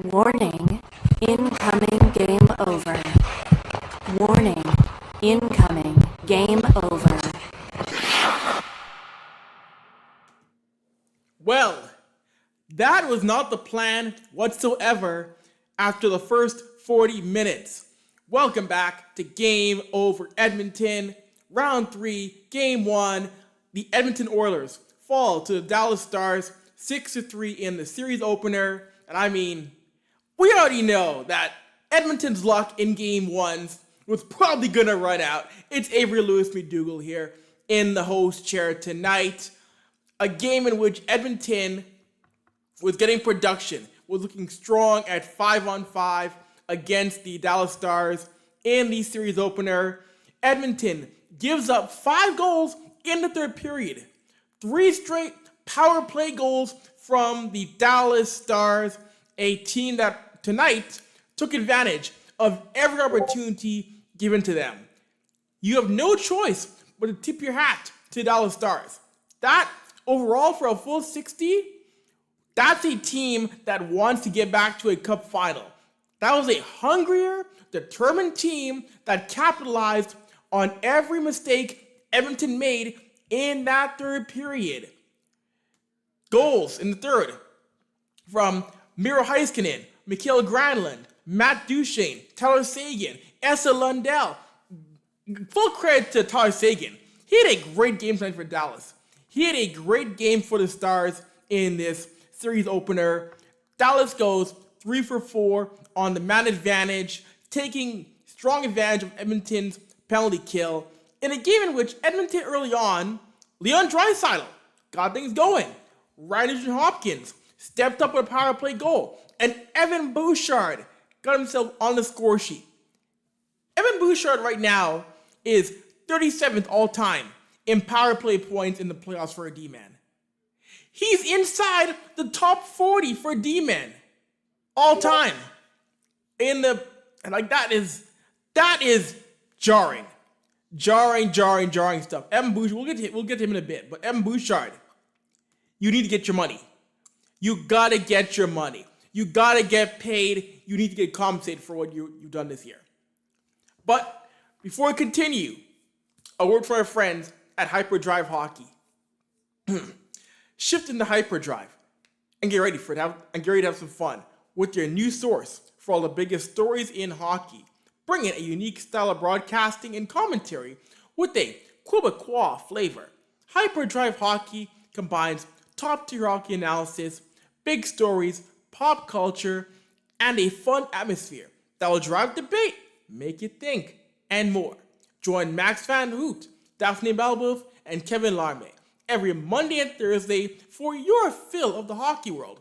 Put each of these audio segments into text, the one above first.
Warning, incoming game over. Warning, incoming game over. Well, that was not the plan whatsoever after the first 40 minutes. Welcome back to Game Over Edmonton, Round 3, Game 1. The Edmonton Oilers fall to the Dallas Stars 6-3 in the series opener. And I mean, we already know that Edmonton's luck in Game 1s was probably going to run out. It's Avry Lewis-McDougall here in the host chair tonight. A game in which Edmonton was getting production, was looking strong at 5-on-5 against the Dallas Stars in the series opener. Edmonton gives up 5 goals in the third period. 3 straight power play goals from the Dallas Stars, a team that tonight took advantage of every opportunity given to them. You have no choice but to tip your hat to the Dallas Stars. That overall for a full 60, that's a team that wants to get back to a cup final. That was a hungrier, determined team that capitalized on every mistake Edmonton made in that third period. Goals in the third from Miro Heiskanen, Mikael Granlund, Matt Duchene, Tyler Seguin, Esa Lundell. Full credit to Tyler Seguin. He had a great game tonight for Dallas. He had a great game for the Stars in this series opener. Dallas goes 3 for 4 on the man advantage, taking strong advantage of Edmonton's penalty kill in a game in which Edmonton early on, Leon Draisaitl got things going. Ryan Nugent-Hopkins stepped up with a power play goal, and Evan Bouchard got himself on the score sheet. Evan Bouchard right now is 37th all time in power play points in the playoffs for a D-man. He's inside the top 40 for D-men all time. That is jarring. Jarring stuff. Evan Bouchard, we'll get to him in a bit, but Evan Bouchard, you need to get your money. You gotta get your money. You gotta get paid. You need to get compensated for what you've done this year. But before we continue, a word for our friends at Hyperdrive Hockey. Shift into Hyperdrive and get ready for it. And get ready to have some fun with your new source for all the biggest stories in hockey. Bring in a unique style of broadcasting and commentary with a Quebecois flavor. Hyperdrive Hockey combines top-tier hockey analysis, big stories, pop culture, and a fun atmosphere that will drive debate, make you think, and more. Join Max Van Hoot, Daphne Balbouf, and Kevin Larme every Monday and Thursday for your fill of the hockey world.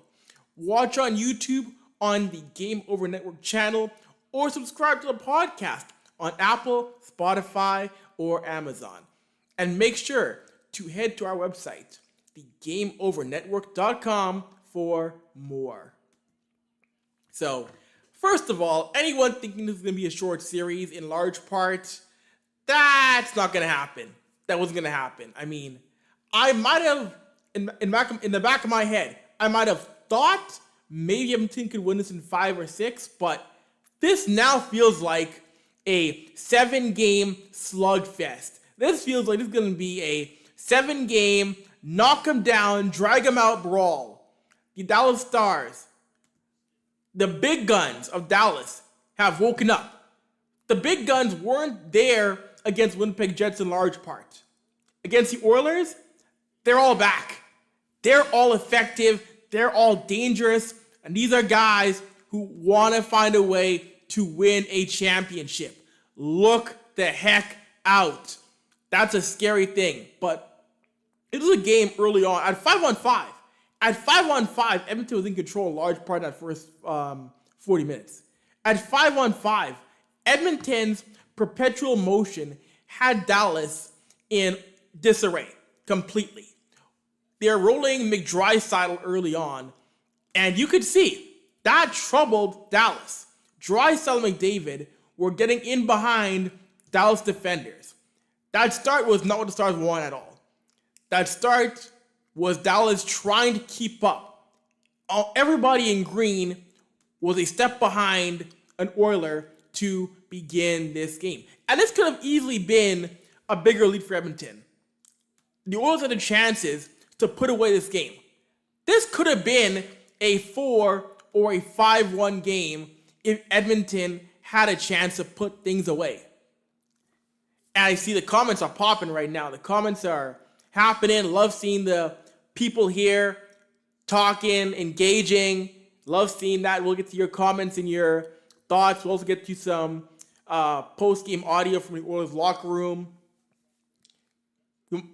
Watch on YouTube on the Game Over Network channel or subscribe to the podcast on Apple, Spotify, or Amazon. And make sure to head to our website, thegameovernetwork.com, for more. So, first of all, anyone thinking this is going to be a short series in large part, that's not going to happen. That wasn't going to happen. I mean, I might have, in the back of my head, I might have thought maybe Edmonton could win this in 5 or 6, but this now feels like a 7-game slugfest. This feels like this is going to be a 7-game, knock them down, drag them out brawl. The Dallas Stars, the big guns of Dallas, have woken up. The big guns weren't there against Winnipeg Jets in large part. Against the Oilers, they're all back. They're all effective. They're all dangerous. And these are guys who want to find a way to win a championship. Look the heck out. That's a scary thing. But it was a game early on at 5-on-5. At 5-on-5, Edmonton was in control in large part in that first 40 minutes. At 5-on-5, Edmonton's perpetual motion had Dallas in disarray completely. They're rolling McDraisaitl early on, and you could see that troubled Dallas. Draisaitl and McDavid were getting in behind Dallas defenders. That start was not what the Stars wanted at all. That start was Dallas trying to keep up. Everybody in green was a step behind an Oiler to begin this game. And this could have easily been a bigger lead for Edmonton. The Oilers had the chances to put away this game. This could have been a 4 or a 5-1 game if Edmonton had a chance to put things away. And I see the comments are popping right now. The comments are happening. Love seeing the people here talking, engaging. Love seeing that. We'll get to your comments and your thoughts. We'll also get to some post-game audio from the Oilers locker room.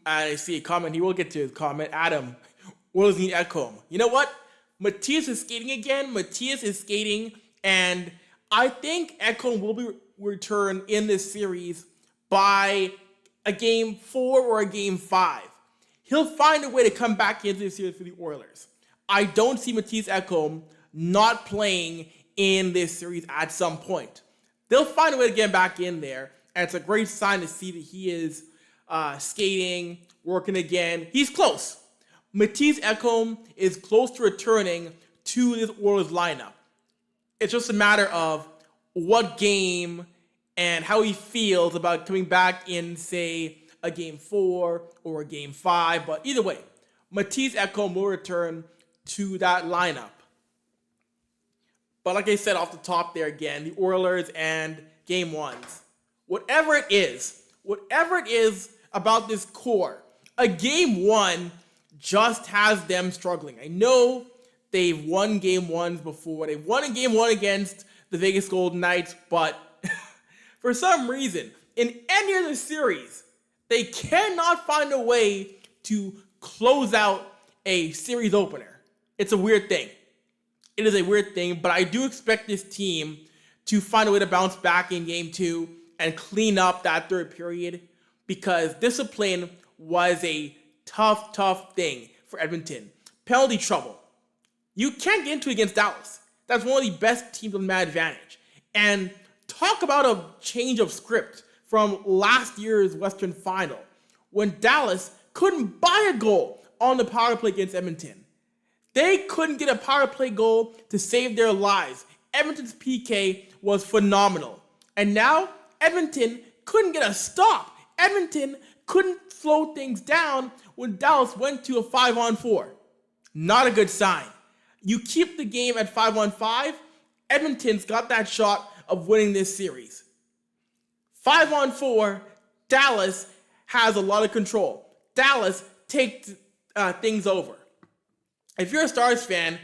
I see a comment. He will get to his comment. Adam, Oilers need Ekholm. You know what? Matthias is skating again. Matthias is skating, and I think Ekholm will be returned in this series by a game 4 or a game 5. He'll find a way to come back into the series for the Oilers. I don't see Matthias Ekholm not playing in this series at some point. They'll find a way to get back in there, and it's a great sign to see that he is skating, working again. He's close. Matthias Ekholm is close to returning to this Oilers lineup. It's just a matter of what game and how he feels about coming back in, say, a game 4 or a game 5. But either way, Matthias Ekholm will return to that lineup. But like I said off the top there again, the Oilers and game 1s. Whatever it is about this core, a game 1 just has them struggling. I know they've won game 1s before. They've won a game 1 against the Vegas Golden Knights, but for some reason, in any other series, they cannot find a way to close out a series opener. It's a weird thing. It is a weird thing, but I do expect this team to find a way to bounce back in game 2 and clean up that third period, because discipline was a tough thing for Edmonton. Penalty trouble. You can't get into it against Dallas. That's one of the best teams on man advantage. And talk about a change of script from last year's Western Final, when Dallas couldn't buy a goal on the power play against Edmonton. They couldn't get a power play goal to save their lives. Edmonton's PK was phenomenal. And now, Edmonton couldn't get a stop. Edmonton couldn't slow things down when Dallas went to a 5-on-4. Not a good sign. You keep the game at 5-on-5, Edmonton's got that shot of winning this series. 5-on-4, Dallas has a lot of control. Dallas takes things over. If you're a Stars fan,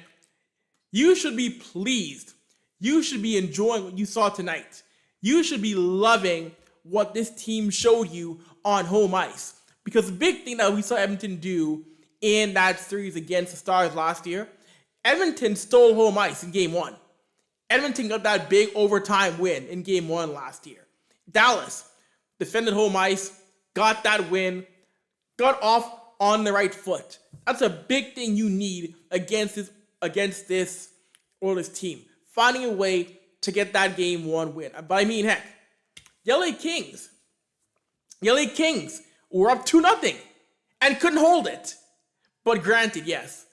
you should be pleased. You should be enjoying what you saw tonight. You should be loving what this team showed you on home ice. Because the big thing that we saw Edmonton do in that series against the Stars last year, Edmonton stole home ice in game 1. Edmonton got that big overtime win in game 1 last year. Dallas defended home ice, got that win, got off on the right foot. That's a big thing you need against this Oilers team. Finding a way to get that game 1 win. But I mean, heck, the LA Kings were up 2-0 and couldn't hold it. But granted, yes,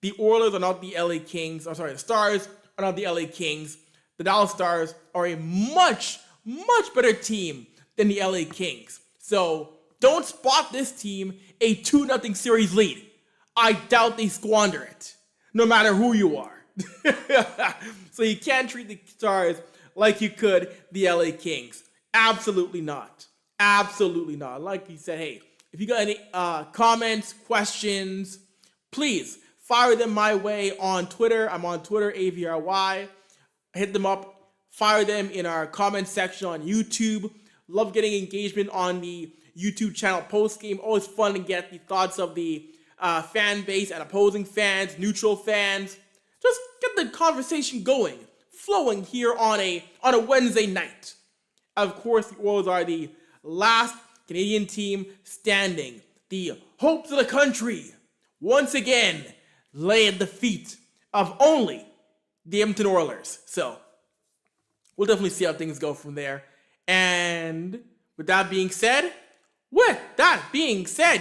the Oilers are not the LA Kings. The Stars are not the LA Kings. The Dallas Stars are a much better team than the LA Kings. So don't spot this team a 2-0 series lead. I doubt they squander it, no matter who you are. So you can't treat the Stars like you could the LA Kings. Absolutely not. Absolutely not. Like you said, hey, if you got any comments, questions, please fire them my way on Twitter. I'm on Twitter, AVRY. Hit them up. Fire them in our comment section on YouTube. Love getting engagement on the YouTube channel postgame. Always fun to get the thoughts of the fan base and opposing fans, neutral fans. Just get the conversation going, flowing here on a Wednesday night. Of course, the Oilers are the last Canadian team standing. The hopes of the country, once again, lay at the feet of only the Edmonton Oilers. So, we'll definitely see how things go from there. And with that being said,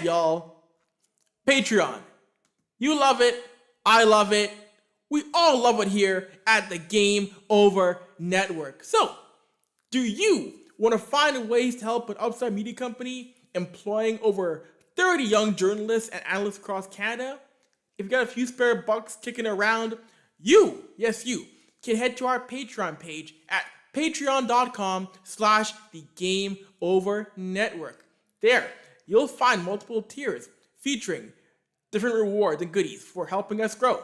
y'all, Patreon. You love it. I love it. We all love it here at the Game Over Network. So, do you want to find ways to help an upstart media company employing over 30 young journalists and analysts across Canada? If you got a few spare bucks kicking around, you can head to our Patreon page at patreon.com/the Game Over Network. There, you'll find multiple tiers featuring different rewards and goodies for helping us grow.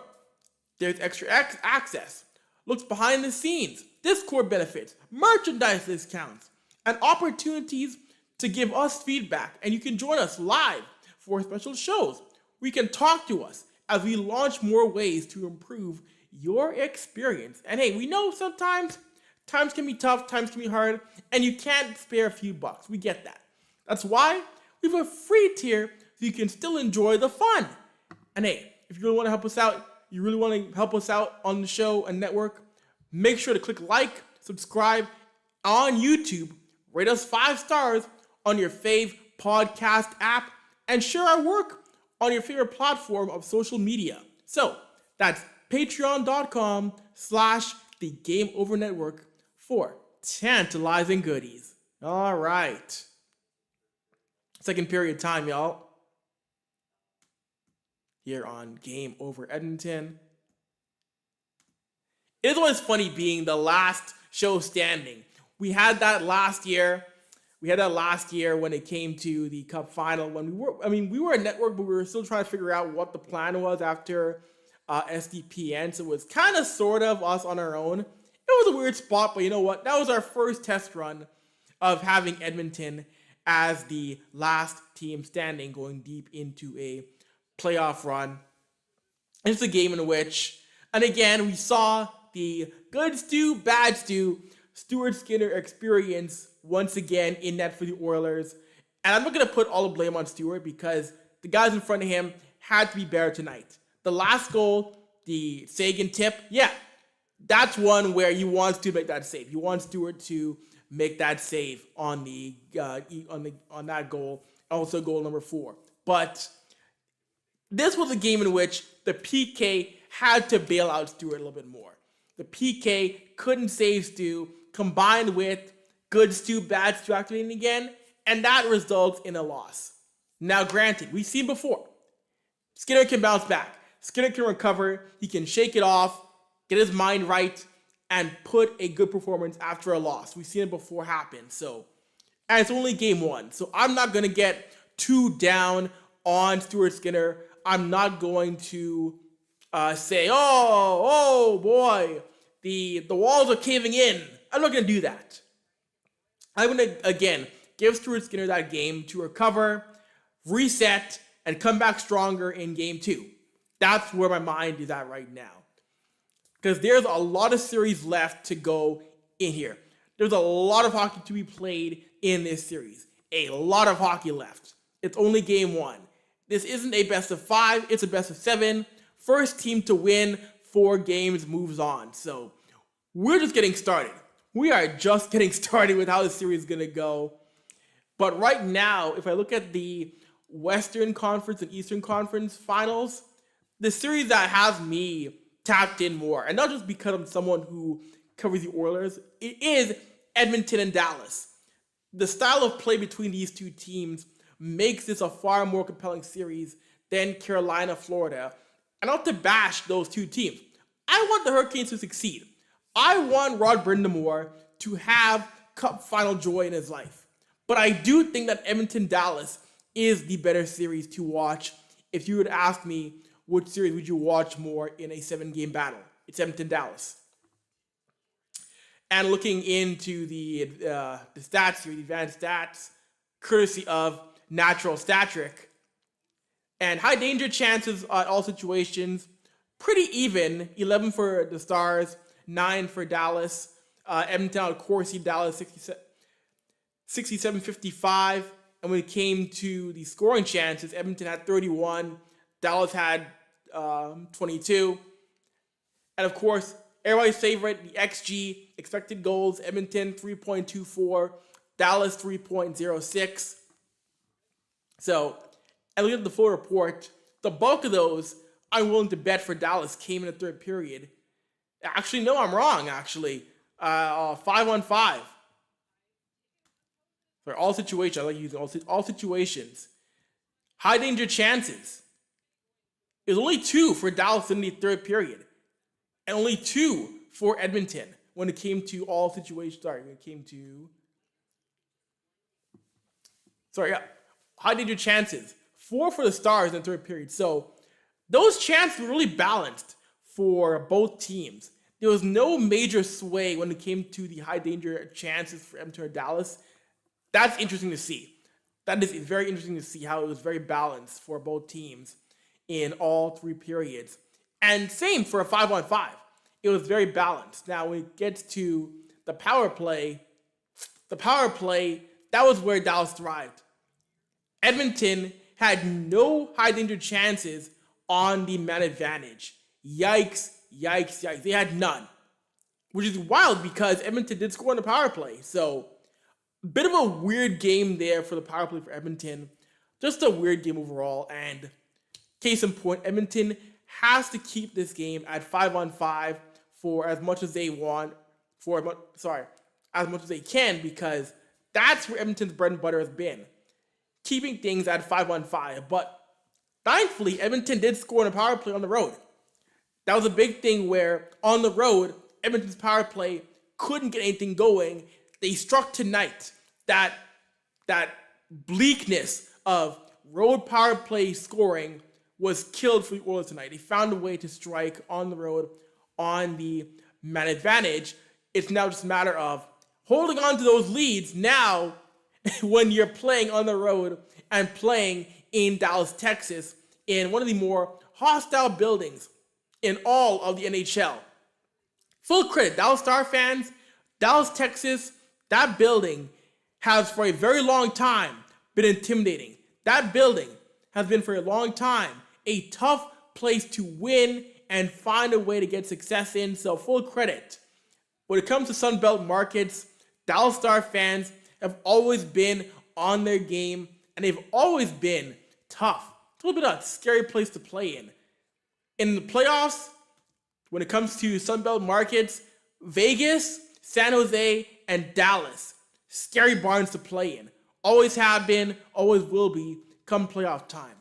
There's extra access, looks behind the scenes, Discord benefits, merchandise discounts, and opportunities to give us feedback. And you can join us live for special shows. We can talk to us as we launch more ways to improve your experience. And hey, we know sometimes times can be tough, times can be hard, and you can't spare a few bucks. We get that. That's why we have a free tier so you can still enjoy the fun. And hey, if you really want to help us out, on the show and network, make sure to click like, subscribe on YouTube, rate us 5 stars on your fave podcast app, and share our work on your favorite platform of social media. So that's patreon.com/the Game Over Network for tantalizing goodies. All right. Second period time, y'all. Here on Game Over Edmonton. It is always funny being the last show standing. We had that last year. When it came to the Cup final. When we were a network, but we were still trying to figure out what the plan was after SDPN. So it was kind of sort of us on our own. It was a weird spot, but you know what? That was our first test run of having Edmonton as the last team standing, going deep into a playoff run. And it's a game in which, and again, we saw the good stew, bad stew, Stuart Skinner experience once again in net for the Oilers. And I'm not going to put all the blame on Stuart because the guys in front of him had to be better tonight. The last goal, the Sagan tip, that's one where you want Stuart to make that save. You want Stuart to make that save on that goal, also goal number 4. But this was a game in which the PK had to bail out Stuart a little bit more. The PK couldn't save Stu, combined with good Stu, bad Stu activating again, and that results in a loss. Now, granted, we've seen before. Skinner can bounce back. Skinner can recover. He can shake it off, get his mind right, and put a good performance after a loss. We've seen it before happen. And it's only game 1, so I'm not going to get too down on Stuart Skinner. I'm not going to say, oh boy, the walls are caving in. I'm not going to do that. I'm going to, again, give Stuart Skinner that game to recover, reset, and come back stronger in game 2. That's where my mind is at right now. Because there's a lot of series left to go in here. There's a lot of hockey to be played in this series. A lot of hockey left. It's only game 1. This isn't a best of 5, it's a best of 7. First team to win 4 games moves on. So we're just getting started. We are just getting started with how the series is going to go. But right now, if I look at the Western Conference and Eastern Conference finals, the series that has me tapped in more, and not just because I'm someone who covers the Oilers, it is Edmonton and Dallas. The style of play between these two teams makes this a far more compelling series than Carolina, Florida. And not to bash those two teams. I want the Hurricanes to succeed. I want Rod Brind'Amour to have Cup final joy in his life. But I do think that Edmonton-Dallas is the better series to watch. If you would ask me, which series would you watch more in a 7-game battle? It's Edmonton-Dallas. And looking into the stats here, the advanced stats, courtesy of Natural Stat Trick, and high danger chances at all situations, pretty even. 11 for the Stars, 9 for Dallas. Edmonton out Corsi, Dallas 67-55. And when it came to the scoring chances, Edmonton had 31, Dallas had 22. And of course, everybody's favorite, the XG, expected goals, Edmonton 3.24, Dallas 3.06. So, and looking at the full report, the bulk of those I'm willing to bet for Dallas came in the third period. Actually, no, I'm wrong, actually. 5-on-5. For all situations, I like using all situations. High danger chances. It was only 2 for Dallas in the third period. And only 2 for Edmonton when it came to all situations. High danger chances. 4 for the Stars in the third period. So those chances were really balanced for both teams. There was no major sway when it came to the high danger chances for Edmonton or Dallas. That's interesting to see. That is very interesting to see how it was very balanced for both teams in all 3 periods. And same for a 5-on-5. It was very balanced. Now, when it gets to the power play, that was where Dallas thrived. Edmonton had no high danger chances on the man advantage. Yikes. They had none. Which is wild because Edmonton did score on the power play. So, a bit of a weird game there for the power play for Edmonton. Just a weird game overall. And case in point, Edmonton has to keep this game at 5-on-5 for as much as they want. As much as they can, because that's where Edmonton's bread and butter has been. Keeping things at 5-on-5. But thankfully, Edmonton did score on a power play on the road. That was a big thing where on the road, Edmonton's power play couldn't get anything going. They struck tonight. That bleakness of road power play scoring was killed for the Oilers tonight. They found a way to strike on the road on the man advantage. It's now just a matter of holding on to those leads now when you're playing on the road and playing in Dallas, Texas, in one of the more hostile buildings in all of the NHL. Full credit, Dallas Star fans, Dallas, Texas, that building has for a very long time been intimidating. That building has been for a long time a tough place to win and find a way to get success in. So full credit. When it comes to Sunbelt markets, Dallas Star fans have always been on their game and they've always been tough. It's a little bit of a scary place to play in. In the playoffs, when it comes to Sunbelt markets, Vegas, San Jose, and Dallas, scary barns to play in. Always have been, always will be, come playoff time.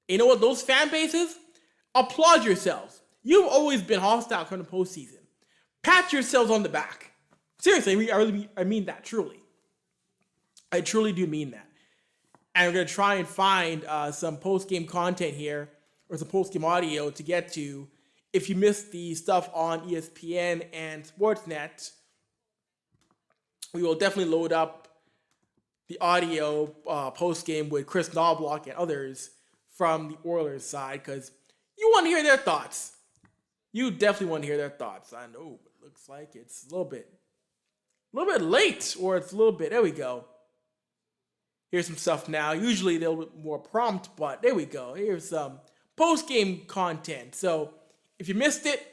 And you know what? Those fan bases, applaud yourselves. You've always been hostile come the postseason. Pat yourselves on the back. Seriously, I mean that, truly. I truly do mean that. And we're going to try and find some post-game content here, or some post-game audio to get to. If you missed the stuff on ESPN and Sportsnet, we will definitely load up the audio post-game with Chris Knobloch and others from the Oilers side, because you want to hear their thoughts. You definitely want to hear their thoughts. I know it looks like it's a little bit late, or it's a little bit, there we go. Here's some stuff now. Usually they're a little bit more prompt, but there we go. Here's some post-game content. So if you missed it,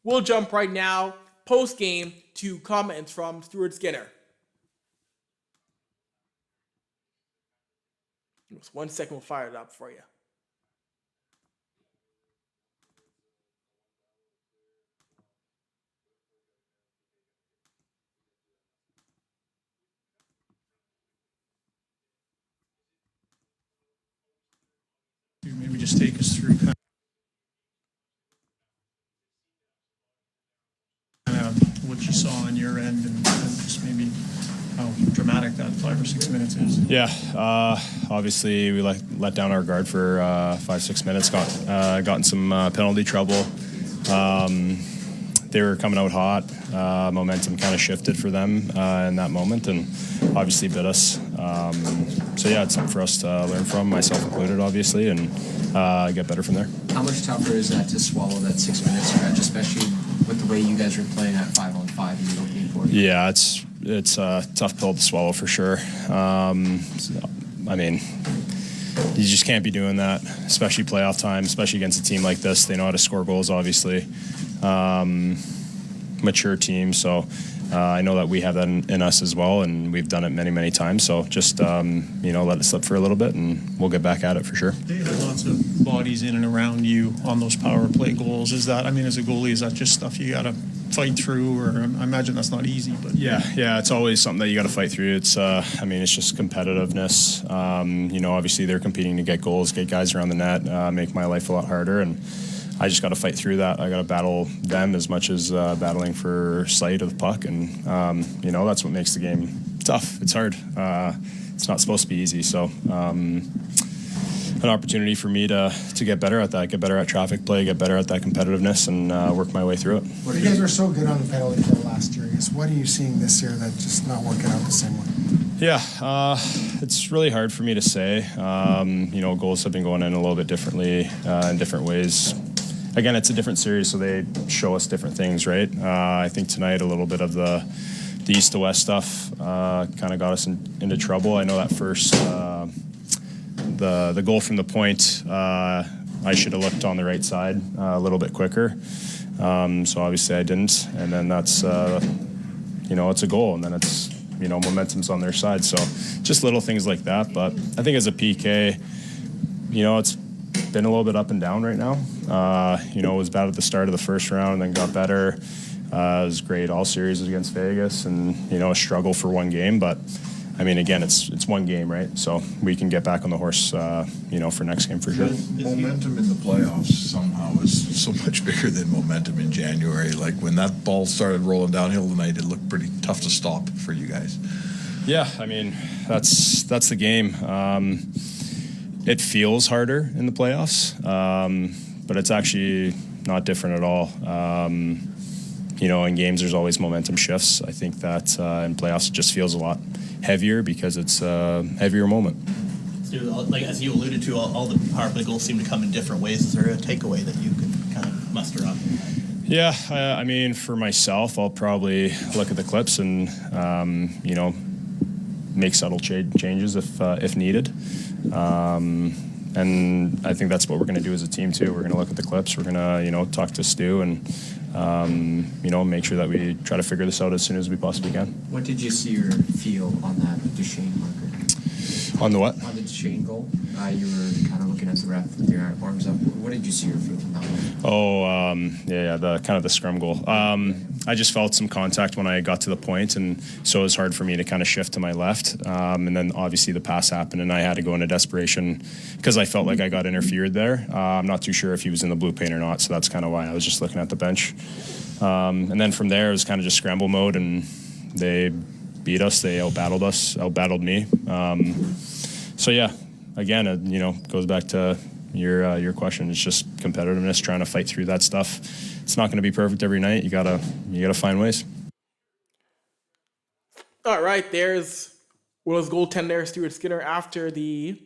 we'll jump right now, post-game, to comments from Stuart Skinner. Just 1 second, we'll fire it up for you. Maybe just take us through kind of what you saw on your end and just maybe how dramatic that 5 or 6 minutes is. Yeah, obviously we let down our guard for 5-6 minutes, got in some penalty trouble. They were coming out hot. Momentum kind of shifted for them in that moment and obviously bit us. So yeah, it's something for us to learn from, myself included, obviously, and get better from there. How much tougher is that to swallow that 6 minute stretch, especially with the way you guys were playing at 5-on-5 in the opening quarter? Yeah, it's a tough pill to swallow for sure. I mean, you just can't be doing that, especially playoff time, especially against a team like this. They know how to score goals, obviously. Mature team, so I know that we have that in us as well, and we've done it many, many times. So just, let it slip for a little bit, and we'll get back at it for sure. They have lots of bodies in and around you on those power play goals. Is that, as a goalie, is that just stuff you got to fight through? Or I imagine that's not easy. But Yeah, it's always something that you got to fight through. It's, it's just competitiveness. Obviously they're competing to get goals, get guys around the net, make my life a lot harder, and I just got to fight through that. I got to battle them as much as battling for sight of the puck, and that's what makes the game tough. It's hard. It's not supposed to be easy. So an opportunity for me to get better at that, get better at traffic play, get better at that competitiven's, and work my way through it. You guys were so good on the penalty kill last year. I guess what are you seeing this year that's just not working out the same way? Yeah, it's really hard for me to say. Goals have been going in a little bit differently in different ways. Again, it's a different series, so they show us different things, right? I think tonight a little bit of the east to west stuff kind of got us into trouble. I know that first, the goal from the point, I should have looked on the right side a little bit quicker. So obviously I didn't, and then that's, it's a goal, and then it's, momentum's on their side. So just little things like that. But I think as a PK, it's been a little bit up and down right now. It was bad at the start of the first round and then got better. It was great all series against Vegas, and, a struggle for one game. But, again, it's one game, right? So we can get back on the horse, for next game for sure. Momentum in the playoffs somehow is so much bigger than momentum in January. Like when that ball started rolling downhill tonight, it looked pretty tough to stop for you guys. Yeah, that's the game. It feels harder in the playoffs, but it's actually not different at all. In games, there's always momentum shifts. I think that in playoffs, it just feels a lot heavier because it's a heavier moment. So, as you alluded to, all the power play goals seem to come in different ways. Is there a takeaway that you can kind of muster up? Yeah, for myself, I'll probably look at the clips and, make subtle changes if needed. And I think that's what we're going to do as a team too. We're going to look at the clips. We're going to, talk to Stu and, make sure that we try to figure this out as soon as we possibly can. What did you see or feel on that Duchesne marker? On the what? On the Duchesne goal. You were kind of looking at the ref with your arms up. What did you see or feel from that one? The kind of the scrum goal. I just felt some contact when I got to the point, and so it was hard for me to kind of shift to my left. And then obviously the pass happened, and I had to go into desperation because I felt like I got interfered there. I'm not too sure if he was in the blue paint or not, so that's kind of why I was just looking at the bench. And then from there, it was kind of just scramble mode, and they beat us. They outbattled me. Again, it goes back to your question. It's just competitiveness, trying to fight through that stuff. It's not going to be perfect every night. You gotta find ways. All right, there's Will's goaltender, Stuart Skinner, after the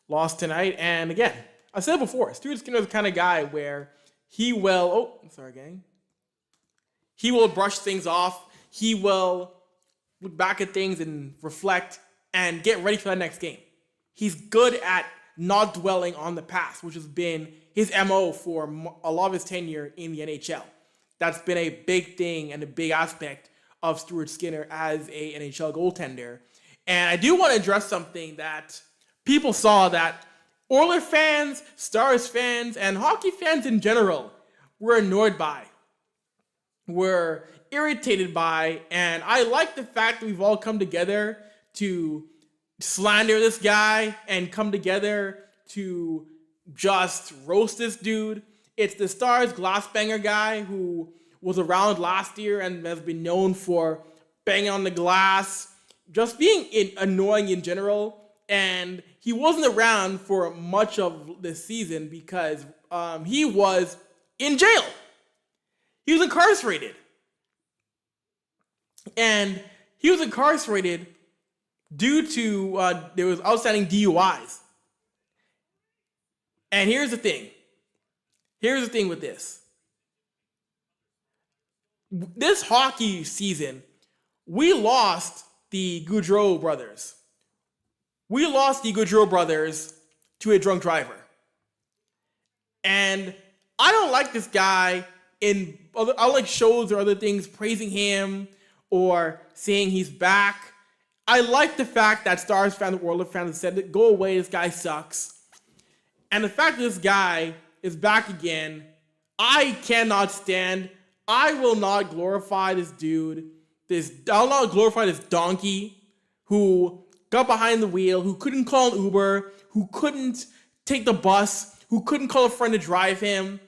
loss tonight. And again, I said before, Stuart Skinner is the kind of guy where he will, he will brush things off. He will look back at things and reflect and get ready for that next game. He's good at not dwelling on the past, which has been his MO for a lot of his tenure in the NHL. That's been a big thing and a big aspect of Stuart Skinner as a NHL goaltender. And I do want to address something that people saw that Oilers fans, Stars fans, and hockey fans in general were annoyed by, were irritated by, and I like the fact that we've all come together to slander this guy and come together to just roast this dude. It's the Stars glassbanger guy who was around last year and has been known for banging on the glass, just being annoying in general. And he wasn't around for much of this season because he was in jail. He was incarcerated. And he was incarcerated due to there was outstanding DUIs. And here's the thing. Here's the thing with this. This hockey season, we lost the Gaudreau brothers. We lost the Gaudreau brothers to a drunk driver. And I don't like this guy in other, I like shows or other things praising him or saying he's back. I like the fact that Stars fans, Oilers fans said, go away, this guy sucks. And the fact that this guy is back again, I cannot stand. I will not glorify this dude. I'll not glorify this donkey who got behind the wheel, who couldn't call an Uber, who couldn't take the bus, who couldn't call a friend to drive him.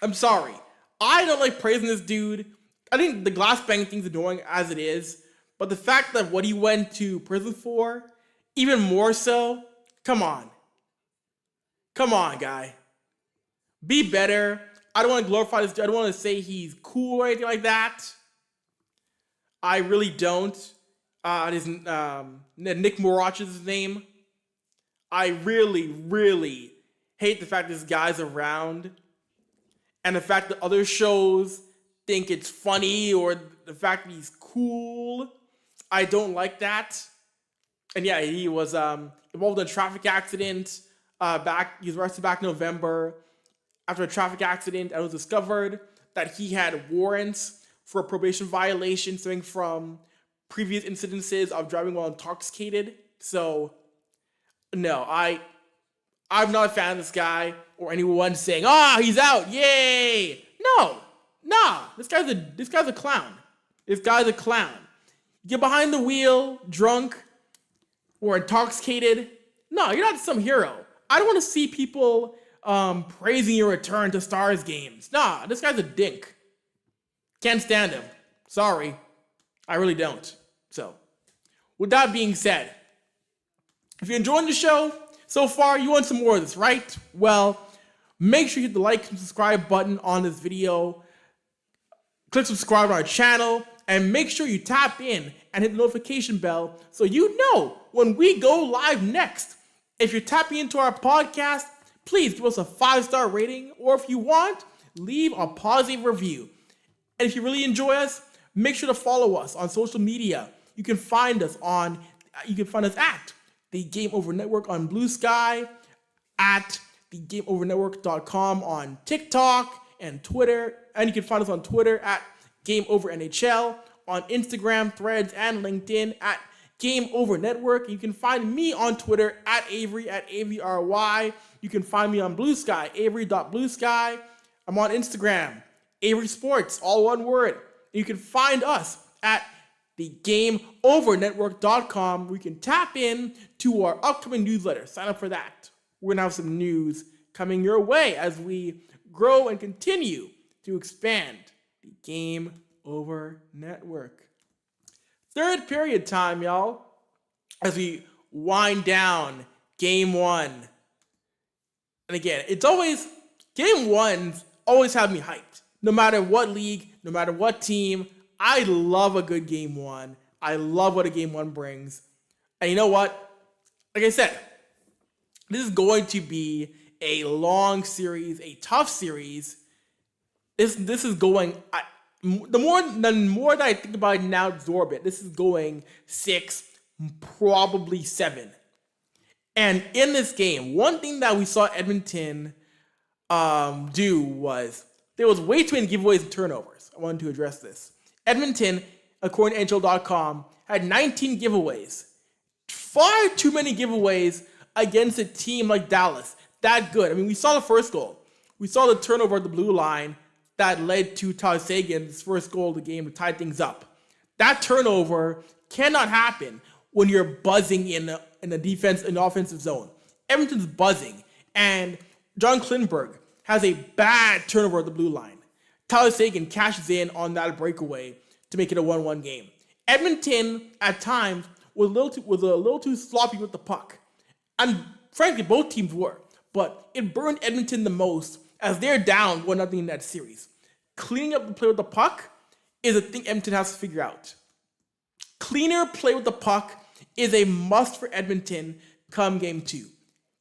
I'm sorry. I don't like praising this dude. I think the glass bang thing's annoying as it is, but the fact that what he went to prison for, even more so, come on. Come on, guy. Be better. I don't want to glorify this dude. I don't want to say he's cool or anything like that. I really don't. Nick Morach is his name. I really, really hate the fact this guy's around. And the fact that other shows think it's funny or the fact that he's cool. I don't like that. And yeah, he was involved in a traffic accident. He was arrested back in November after a traffic accident. And it was discovered that he had warrants for a probation violation stemming from previous incidences of driving while intoxicated. So, no, I'm not a fan of this guy or anyone saying, he's out, yay! No, this guy's a clown. This guy's a clown. You get behind the wheel, drunk, or intoxicated. No, you're not some hero. I don't want to see people praising your return to Stars games. Nah, this guy's a dink. Can't stand him. Sorry. I really don't. So, with that being said, if you're enjoying the show so far, you want some more of this, right? Well, make sure you hit the like and subscribe button on this video. Click subscribe to our channel, and make sure you tap in and hit the notification bell so you know when we go live next. If you're tapping into our podcast, please give us a 5-star rating, or if you want, leave a positive review. And if you really enjoy us, make sure to follow us on social media. You can find us at the Game Over Network on Blue Sky, at thegameovernetwork.com on TikTok and Twitter, and you can find us on Twitter at Game Over NHL, on Instagram, Threads, and LinkedIn at Game Over Network. You can find me on Twitter at Avry, at AVRY. You can find me on Blue Sky, Avery.bluesky. I'm on Instagram, Avry Sports, all one word. You can find us at thegameovernetwork.com. We can tap in to our upcoming newsletter. Sign up for that. We're going to have some news coming your way as we grow and continue to expand the Game Over Network. Third period time, y'all, as we wind down Game 1. And again, it's always, Game 1s always have me hyped. No matter what league, no matter what team, I love a good Game 1. I love what a Game 1 brings. And you know what? Like I said, this is going to be a long series, a tough series. This is going, the more that I think about it now, absorb it, this is going 6, probably 7. And in this game, one thing that we saw Edmonton do was there was way too many giveaways and turnovers. I wanted to address this. Edmonton, according to NHL.com, had 19 giveaways. Far too many giveaways against a team like Dallas. That good. I mean, we saw the first goal. We saw the turnover at the blue line that led to Tyler Seguin's first goal of the game to tie things up. That turnover cannot happen when you're buzzing in the offensive zone. Edmonton's buzzing, and John Klingberg has a bad turnover at the blue line. Tyler Seguin cashes in on that breakaway to make it a 1-1 game. Edmonton, at times, was a little too sloppy with the puck. And frankly, both teams were. But it burned Edmonton the most as they're down 1-0 in that series. Cleaning up the play with the puck is a thing Edmonton has to figure out. Cleaner play with the puck is a must for Edmonton come Game 2.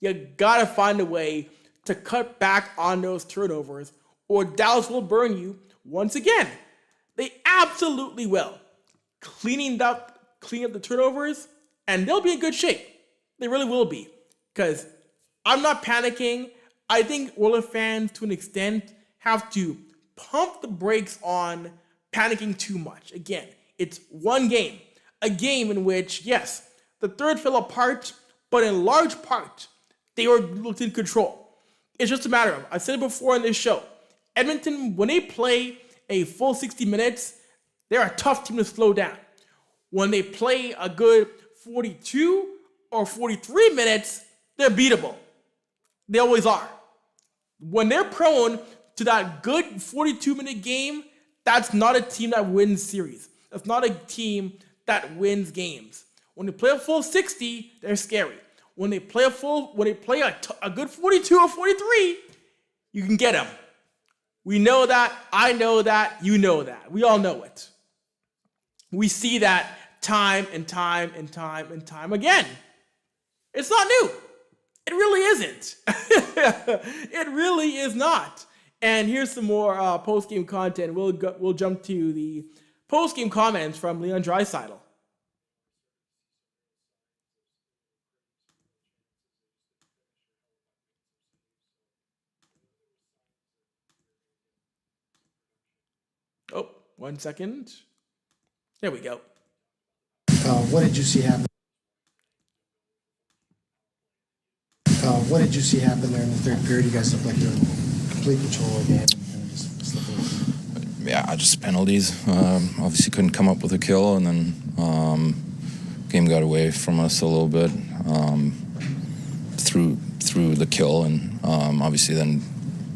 You gotta find a way to cut back on those turnovers, or Dallas will burn you once again. They absolutely will. Cleaning up the turnovers, and they'll be in good shape. They really will be. Because I'm not panicking. I think Oilers fans, to an extent, have to pump the brakes on panicking too much. Again, It's one game. A game in which, yes, the third fell apart, but in large part, they were looked in control. It's just a matter of, I said it before in this show, Edmonton, when they play a full 60 minutes, they're a tough team to slow down. When they play a good 42 or 43 minutes, they're beatable. They always are. When they're prone to that good 42-minute game, that's not a team that wins series. That's not a team that wins games. When they play a full 60, they're scary. When they play a good 42 or 43, you can get them. We know that. I know that. You know that. We all know it. We see that time and time and time and time again. It's not new. It really isn't. It really is not. And here's some more post-game content. We'll jump to the post-game comments from Leon Draisaitl. Oh, 1 second. There we go. What did you see happen? What did you see happen there in the third period? You guys looked like you were in complete control again. And kind of just slipped away. Yeah, just penalties. Obviously couldn't come up with a kill, and then game got away from us a little bit through the kill, and obviously then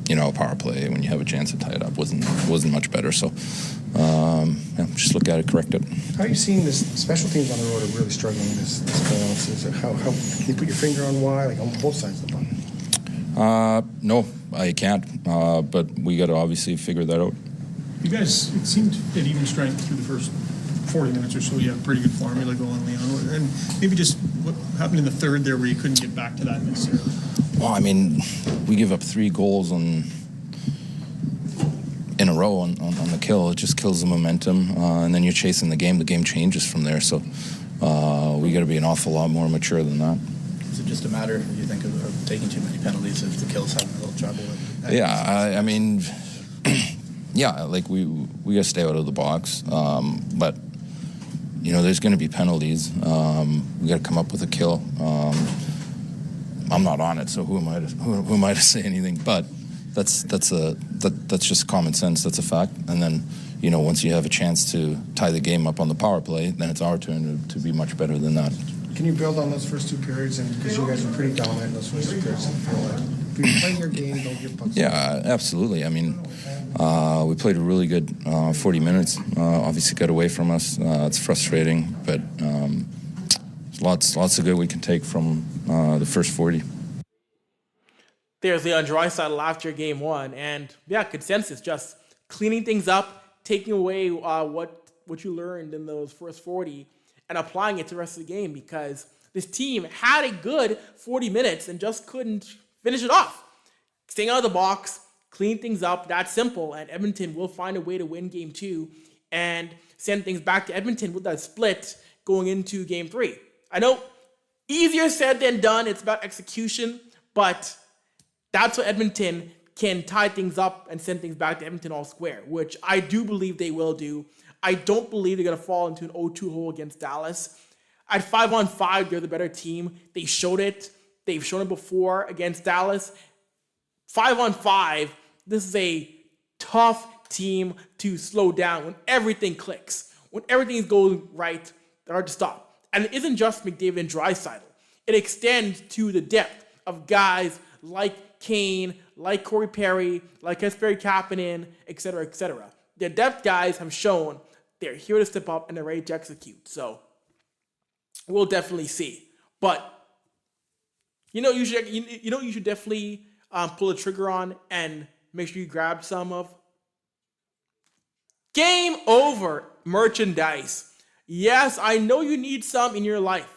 a power play when you have a chance to tie it up wasn't much better. So just look at it, correct it. How are you seeing this? Special teams on the road are really struggling this playoffs. How can you put your finger on why, like on both sides of the ball? No, I can't. But we got to obviously figure that out. You guys, it seemed at even strength through the first 40 minutes or so. You had a pretty good formula going, Leon. And maybe just what happened in the third there where you couldn't get back to that necessarily? Well, I mean, we give up 3 goals in a row on the kill. It just kills the momentum, and then you're chasing the game. The game changes from there. So we got to be an awful lot more mature than that. Is it just a matter, you think, of taking too many penalties if the kill's having a little trouble? Yeah, I mean, yeah, like we got to stay out of the box, but there's going to be penalties. We got to come up with a kill. I'm not on it, so who am I to say anything? But that's just common sense. That's a fact. And then, once you have a chance to tie the game up on the power play, then it's our turn to be much better than that. Can you build on those first 2 periods? And because you guys were pretty dominant in those first 2 periods, if you're playing your game, don't give pucks. Yeah, absolutely. I mean, we played a really good 40 minutes. Obviously, got away from us. It's frustrating, but lots of good we can take from the first 40. There's Leon Draisaitl after game 1, and consensus, just cleaning things up, taking away what you learned in those first 40 and applying it to the rest of the game, because this team had a good 40 minutes and just couldn't finish it off. Staying out of the box, clean things up, that's simple, and Edmonton will find a way to win game 2 and send things back to Edmonton with that split going into game 3. I know, easier said than done, it's about execution, but that's what Edmonton can tie things up and send things back to Edmonton all square, which I do believe they will do. I don't believe they're going to fall into an 0-2 hole against Dallas. At 5-on-5, they're the better team. They showed it. They've shown it before against Dallas. 5-on-5, this is a tough team to slow down when everything clicks. When everything goes right, they're hard to stop. And it isn't just McDavid and Draisaitl. It extends to the depth of guys like Kane, like Corey Perry, like Kasperi Kapanen, etc., etc. The depth guys have shown they're here to step up and they're ready to execute. So we'll definitely see. But you should definitely pull a trigger on and make sure you grab some of Game Over merchandise. Yes, I know you need some in your life.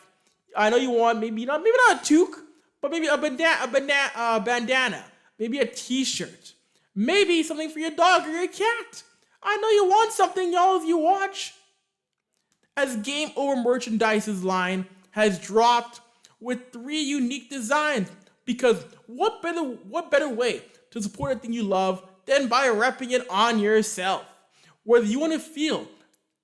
I know you want maybe not a toque, but maybe a bandana, maybe a t-shirt, maybe something for your dog or your cat. I know you want something, y'all, as you watch. As Game Over merchandise's line has dropped with 3 unique designs, because what better way to support a thing you love than by repping it on yourself? Whether you want to feel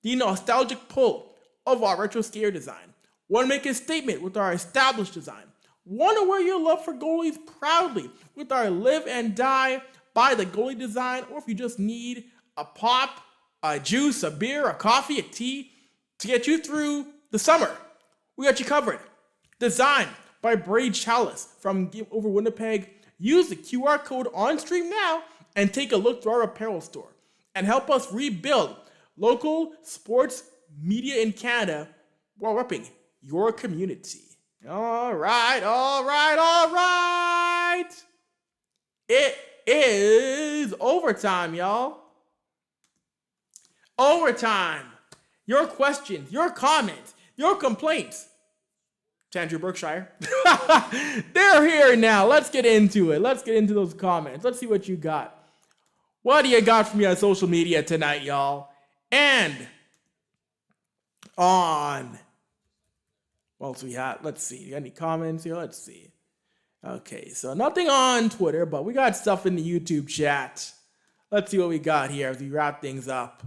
the nostalgic pull of our retro skater design? Want to make a statement with our established design? Want to wear your love for goalies proudly with our live and die by the goalie design? Or if you just need a pop, a juice, a beer, a coffee, a tea to get you through the summer, we got you covered. Designed by Braid Chalice from Game Over Winnipeg. Use the QR code on stream now and take a look through our apparel store and help us rebuild local sports media in Canada while repping your community. All right. It is overtime, y'all. Overtime. Your questions, your comments, your complaints. To Andrew Berkshire. They're here now. Let's get into it. Let's get into those comments. Let's see what you got. What do you got from me on social media tonight, y'all? And on... What else we have? Let's see. You got any comments here? Let's see. Okay, so nothing on Twitter, but we got stuff in the YouTube chat. Let's see what we got here as we wrap things up.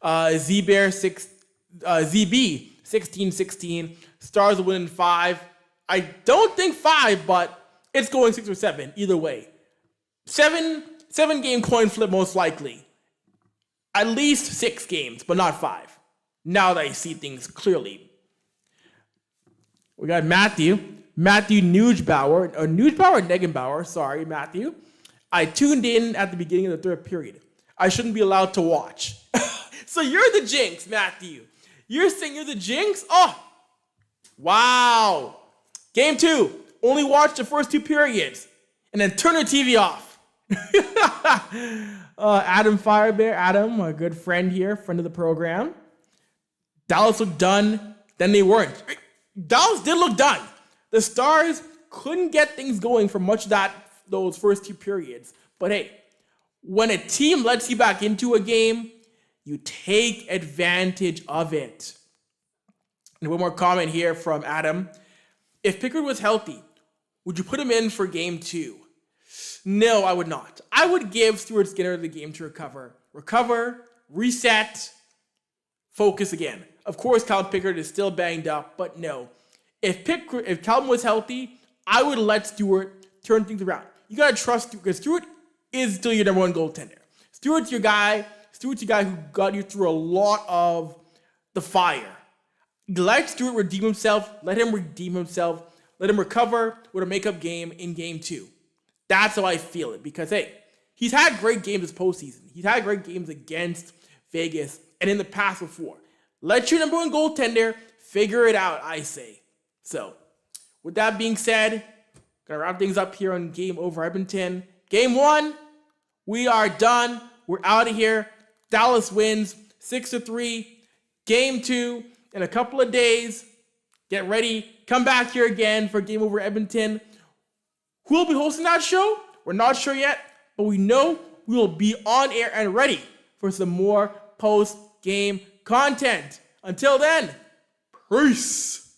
ZB1616. Stars will win in 5. I don't think 5, but it's going 6 or 7. Either way. 7 game coin flip most likely. At least 6 games, but not 5. Now that I see things clearly. We got Matthew Nugebauer, or Negenbauer, sorry, Matthew. I tuned in at the beginning of the third period. I shouldn't be allowed to watch. So you're the jinx, Matthew. You're saying you're the jinx? Oh, wow. Game 2, only watch the first 2 periods, and then turn your TV off. Adam Firebear, Adam, a good friend here, friend of the program. Dallas looked done, then they weren't. Dallas did look done. The Stars couldn't get things going for much of those first 2 periods. But hey, when a team lets you back into a game, you take advantage of it. And one more comment here from Adam. If Pickard was healthy, would you put him in for game 2? No, I would not. I would give Stuart Skinner the game to recover, reset, focus again. Of course, Callum Pickard is still banged up, but no. If Callum was healthy, I would let Stuart turn things around. You gotta trust Stuart, because Stuart is still your number 1 goaltender. Stuart's your guy who got you through a lot of the fire. Let Stuart redeem himself. Let him redeem himself. Let him recover with a makeup game in game 2. That's how I feel it, because hey, he's had great games this postseason. He's had great games against Vegas and in the past before. Let your number 1 goaltender figure it out, I say. So, with that being said, gonna wrap things up here on Game Over Edmonton. Game 1, we are done. We're out of here. Dallas wins 6-3. Game 2, in a couple of days. Get ready. Come back here again for Game Over Edmonton. Who will be hosting that show? We're not sure yet, but we know we will be on air and ready for some more post-game content. Until then, peace.